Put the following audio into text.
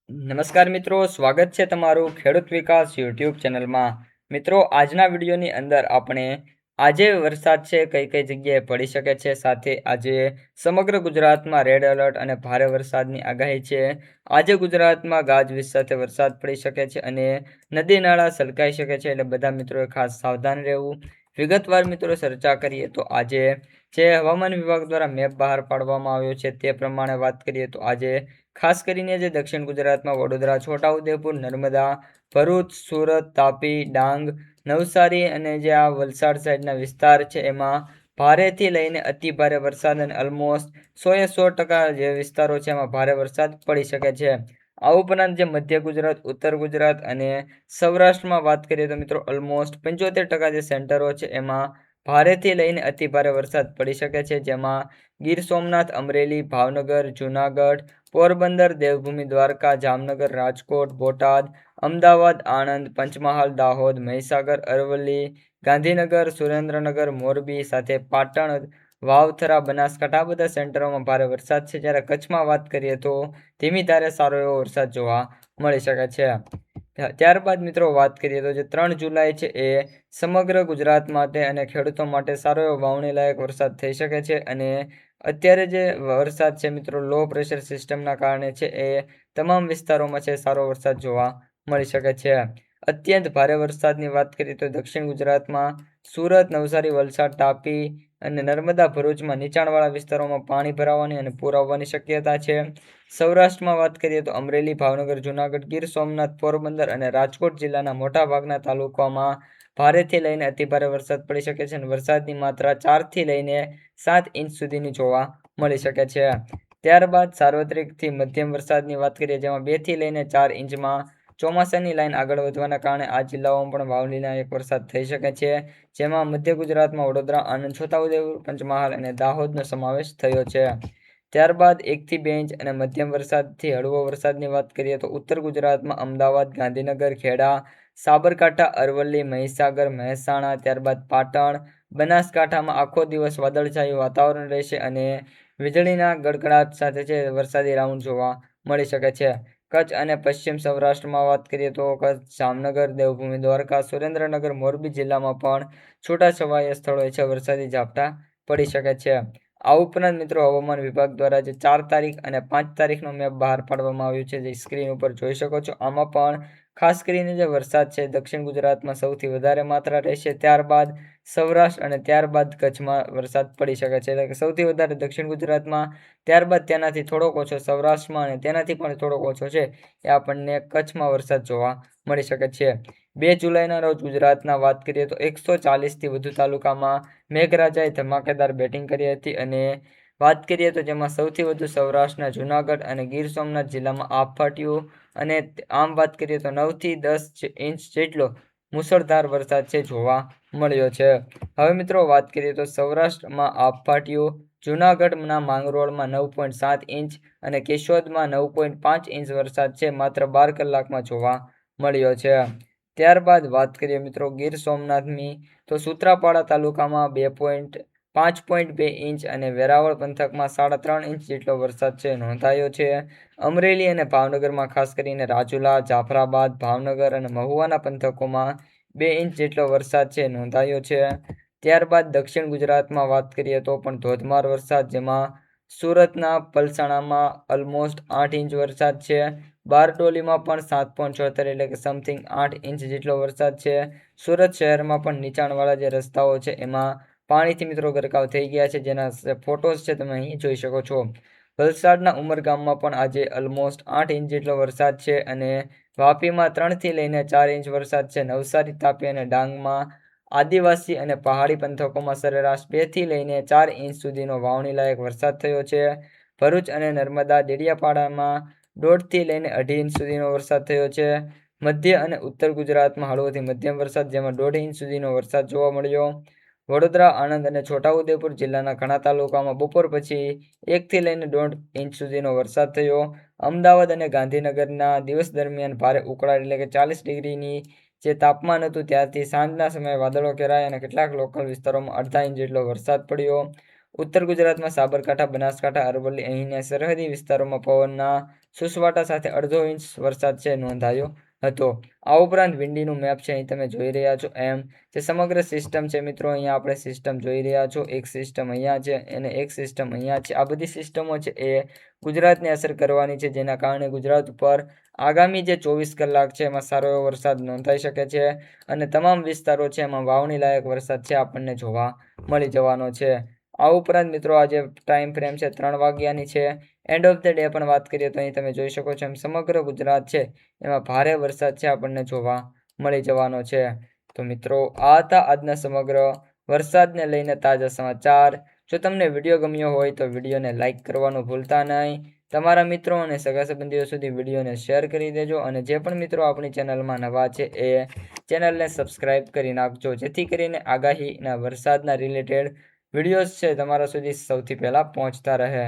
નમસ્કાર મિત્રો, સ્વાગત છે તમારું ખેડૂત વિકાસ યુટ્યુબ ચેનલમાં। મિત્રો, આજના વિડીયોની અંદર આપણે આજે વરસાદ છે કઈ કઈ જગ્યાએ પડી શકે છે, સાથે આજે સમગ્ર ગુજરાતમાં રેડ એલર્ટ અને ભારે વરસાદની આગાહી છે। આજે ગુજરાતમાં ગાજવીજ સાથે વરસાદ પડી શકે છે અને નદી નાળા છલકાઈ શકે છે, એટલે બધા મિત્રોએ ખાસ સાવધાન રહેવું। વિગતવાર મિત્રો ચર્ચા કરીએ તો આજે જે હવામાન વિભાગ દ્વારા મેપ બહાર પાડવામાં આવ્યો છે તે પ્રમાણે વાત કરીએ તો આજે ખાસ કરીને જે દક્ષિણ ગુજરાતમાં વડોદરા, છોટાઉદેપુર, નર્મદા, ભરૂચ, સુરત, તાપી, ડાંગ, નવસારી અને જે આ વલસાડ સાઈડના વિસ્તાર છે એમાં ભારેથી લઈને અતિ ભારે વરસાદ અને ઓલમોસ્ટ 100% જે વિસ્તારો છે એમાં ભારે વરસાદ પડી શકે છે। આ ઉપરાંત જે મધ્ય ગુજરાત, ઉત્તર ગુજરાત અને સૌરાષ્ટ્રમાં વાત કરીએ તો મિત્રો ઓલમોસ્ટ 75% જે સેન્ટરો છે એમાં ભારેથી લઈને અતિ ભારે વરસાદ પડી શકે છે, જેમાં ગીર સોમનાથ, અમરેલી, ભાવનગર, જુનાગઢ, પોરબંદર, દેવભૂમિ દ્વારકા, જામનગર, રાજકોટ, બોટાદ, અમદાવાદ, આણંદ, પંચમહાલ, દાહોદ, મહીસાગર, અરવલ્લી, ગાંધીનગર, સુરેન્દ્રનગર, મોરબી સાથે પાટણ, વાવથરા, બનાસકાંઠા આ બધા સેન્ટરોમાં ભારે વરસાદ છે। જ્યારે કચ્છમાં વાત કરીએ તો ધીમી ધારે સારો એવો વરસાદ જોવા મળી શકે છે। ત્યારબાદ મિત્રો વાત કરીએ તો જે 3 જુલાઈ છે એ સમગ્ર ગુજરાત માટે અને ખેડૂતો માટે સારો એવો વાવણી લાયક વરસાદ થઈ શકે છે અને અત્યારે જે વરસાદ છે મિત્રો લો પ્રેશર સિસ્ટમના કારણે છે એ તમામ વિસ્તારોમાં છે સારો વરસાદ જોવા મળી શકે છે। અત્યંત ભારે વરસાદની વાત કરીએ તો દક્ષિણ ગુજરાતમાં સુરત, નવસારી, વલસાડ, તાપી અને નર્મદા, ભરૂચમાં નીચાણવાળા વિસ્તારોમાં પાણી ભરાવાની અને પૂર આવવાની શક્યતા છે। સૌરાષ્ટ્રમાં વાત કરીએ તો અમરેલી, ભાવનગર, જુનાગઢ, ગીર સોમનાથ, પોરબંદર અને રાજકોટ જિલ્લાના મોટાભાગના તાલુકામાં ભારેથી લઈને અતિભારે વરસાદ પડી શકે છે અને વરસાદની માત્રા 4 થી લઈને 7 ઇંચ સુધીની જોવા મળી શકે છે। ત્યારબાદ સાર્વત્રિકથી મધ્યમ વરસાદની વાત કરીએ જેમાં 2 થી લઈને 4 ઇંચમાં ચોમાસાની લાઈન આગળ વધવાના કારણે આ જિલ્લાઓમાં પણ વાવણી લાયક વરસાદ થઈ શકે છે, જેમાં મધ્ય ગુજરાતમાં વડોદરા, આણંદ, છોટાઉદેપુર, પંચમહાલ અને દાહોદનો સમાવેશ થયો છે। ત્યારબાદ 1 થી 2 ઇંચ અને મધ્યમ વરસાદથી હળવો વરસાદની વાત કરીએ તો ઉત્તર ગુજરાતમાં અમદાવાદ, ગાંધીનગર, ખેડા, સાબરકાંઠા, અરવલ્લી, મહીસાગર, મહેસાણા, ત્યારબાદ પાટણ, બનાસકાંઠામાં આખો દિવસ વાદળછાયું વાતાવરણ રહેશે અને વીજળીના ગડગડાટ સાથે છે વરસાદી રાઉન્ડ જોવા મળી શકે છે। કચ્છ અને પશ્ચિમ સૌરાષ્ટ્રમાં વાત કરીએ તો કચ્છ, જામનગર, દેવભૂમિ દ્વારકા, સુરેન્દ્રનગર, મોરબી જિલ્લામાં પણ છૂટાછવાયા સ્થળોએ છે વરસાદી ઝાપટા પડી શકે છે। આ ઉપરાંત મિત્રો હવામાન વિભાગ દ્વારા જે 4 તારીખ અને 5 તારીખનો મેપ બહાર પાડવામાં આવ્યો છે, જે સ્ક્રીન ઉપર જોઈ શકો છો। આમાં પણ ખાસ કરીને જે વરસાદ છે દક્ષિણ ગુજરાતમાં સૌથી વધારે માત્રા રહેશે, ત્યારબાદ સૌરાષ્ટ્ર અને ત્યારબાદ કચ્છમાં વરસાદ પડી શકે છે, એટલે કે સૌથી વધારે દક્ષિણ ગુજરાતમાં, ત્યારબાદ તેનાથી થોડોક ઓછો સૌરાષ્ટ્રમાં અને તેનાથી પણ થોડોક ઓછો છે એ આપણને કચ્છમાં વરસાદ જોવા મળી શકે છે। 2 જુલાઈના રોજ ગુજરાતના વાત કરીએ તો 140થી વધુ તાલુકામાં મેઘરાજાએ ધમાકેદાર બેટિંગ કરી હતી અને વાત કરીએ તો જેમાં સૌથી વધુ સૌરાષ્ટ્રના જુનાગઢ અને ગીર સોમનાથ જિલ્લામાં આભ ફાટ્યું અને આમ વાત કરીએ તો 9 થી 10 ઇંચ જેટલો મુશળધાર વરસાદ છે જોવા મળ્યો છે। હવે મિત્રો વાત કરીએ તો સૌરાષ્ટ્રમાં આભ ફાટ્યું, જુનાગઢના માંગરોળમાં 9.7 ઇંચ અને કેશોદમાં 9.5 ઇંચ વરસાદ છે માત્ર 12 કલાકમાં જોવા મળ્યો છે। ત્યારબાદ વાત કરીએ મિત્રો ગીર સોમનાથની તો સૂત્રાપાડા તાલુકામાં 5.2 ઇંચ અને વેરાવળ પંથકમાં 3.5 ઇંચ જેટલો વરસાદ છે નોંધાયો છે। અમરેલી અને ભાવનગરમાં ખાસ કરીને રાજુલા, જાફરાબાદ, ભાવનગર અને મહુવાના પંથકોમાં 2 ઇંચ જેટલો વરસાદ છે નોંધાયો છે। ત્યારબાદ દક્ષિણ ગુજરાતમાં વાત કરીએ તો પણ ધોધમાર વરસાદ, જેમાં સુરતના પલસાણામાં ઓલમોસ્ટ 8 ઇંચ વરસાદ છે, બારડોલીમાં પણ 7.76 એટલે કે સમથિંગ 8 ઇંચ જેટલો વરસાદ છે। સુરત શહેરમાં પણ નીચાણવાળા જે રસ્તાઓ છે એમાં પાણીથી મિત્રો ગરકાવ થઈ ગયા છે, જેના ફોટોસ છે તમે અહીં જોઈ શકો છો। વલસાડના ઉમરગામમાં પણ આજે ઓલમોસ્ટ 8 ઇંચ જેટલો વરસાદ છે અને વાપીમાં 3 થી લઈને 4 ઇંચ વરસાદ છે। નવસારી, તાપી અને ડાંગમાં આદિવાસી અને પહાડી પંથકોમાં સરેરાશ 2 થી લઈને 4 ઇંચ સુધીનો વાવણી લાયક વરસાદ થયો છે। ભરૂચ અને નર્મદા, ડેડિયાપાડામાં 1.5 થી લઈને 2.5 ઇંચ સુધીનો વરસાદ થયો છે। મધ્ય અને ઉત્તર ગુજરાતમાં હળવોથી મધ્યમ વરસાદ, જેમાં 1.5 ઇંચ સુધીનો વરસાદ જોવા મળ્યો। વડોદરા, આણંદ અને છોટાઉદેપુર જિલ્લાના ઘણા તાલુકામાં બપોર પછી 1 થી લઈને 1.5 ઇંચ સુધીનો વરસાદ થયો। અમદાવાદ અને ગાંધીનગરના દિવસ દરમિયાન ભારે ઉકળાટ એટલે કે 40 ડિગ્રીની જે તાપમાન હતું ત્યારથી સાંજના સમયે વાદળો ઘેરાયા અને કેટલાક લોકલ વિસ્તારોમાં 0.5 ઇંચ જેટલો વરસાદ પડ્યો। ઉત્તર ગુજરાતમાં સાબરકાંઠા, બનાસકાંઠા, અરવલ્લી અહીંના સરહદી વિસ્તારોમાં પવનના સુસવાટા સાથે અડધો ઇંચ વરસાદ છે નોંધાયો હતો. આ ઉપરાંત વિંડીનું મેપ છે અહીં તમે જોઈ રહ્યા છો એમ જે સમગ્ર સિસ્ટમ છે મિત્રો, અહીંયા આપણે સિસ્ટમ જોઈ રહ્યા છો. એક સિસ્ટમ અહીંયા છે અને એક સિસ્ટમ અહીંયા છે. આ બધી સિસ્ટમો છે એ ગુજરાતને અસર કરવાની છે, જેના કારણે ગુજરાત ઉપર આગામી જે 24 કલાક છે એમાં સારો એવો વરસાદ નોંધાઈ શકે છે અને તમામ વિસ્તારો છે એમાં વાવણી લાયક વરસાદ છે આપણને જોવા મળી જવાનો છે. આ ઉપરાંત મિત્રો આજે ટાઈમ ફ્રેમ છે 3 વાગ્યાની છે. એન્ડ ઓફ ધ ડે પણ વાત કરીએ તો અહીં તમે જોઈ શકો છો એમ સમગ્ર ગુજરાત છે એમાં ભારે વરસાદ છે આપણને જોવા મળી જવાનો છે. તો મિત્રો આ હતા આજના સમગ્ર વરસાદને લઈને તાજા સમાચાર. જો તમને વિડીયો ગમ્યો હોય તો વિડીયોને લાઇક કરવાનું ભૂલતા નહીં. તમારા મિત્રો અને સગા સંબંધીઓ સુધી વિડીયોને શેર કરી દેજો અને જે પણ મિત્રો આપણી ચેનલમાં નવા છે એ ચેનલને સબસ્ક્રાઇબ કરી નાખજો, જેથી કરીને આગાહીના વરસાદના રિલેટેડ વિડીયોઝ છે તમારા સુધી સૌથી પહેલાં પહોંચતા રહે.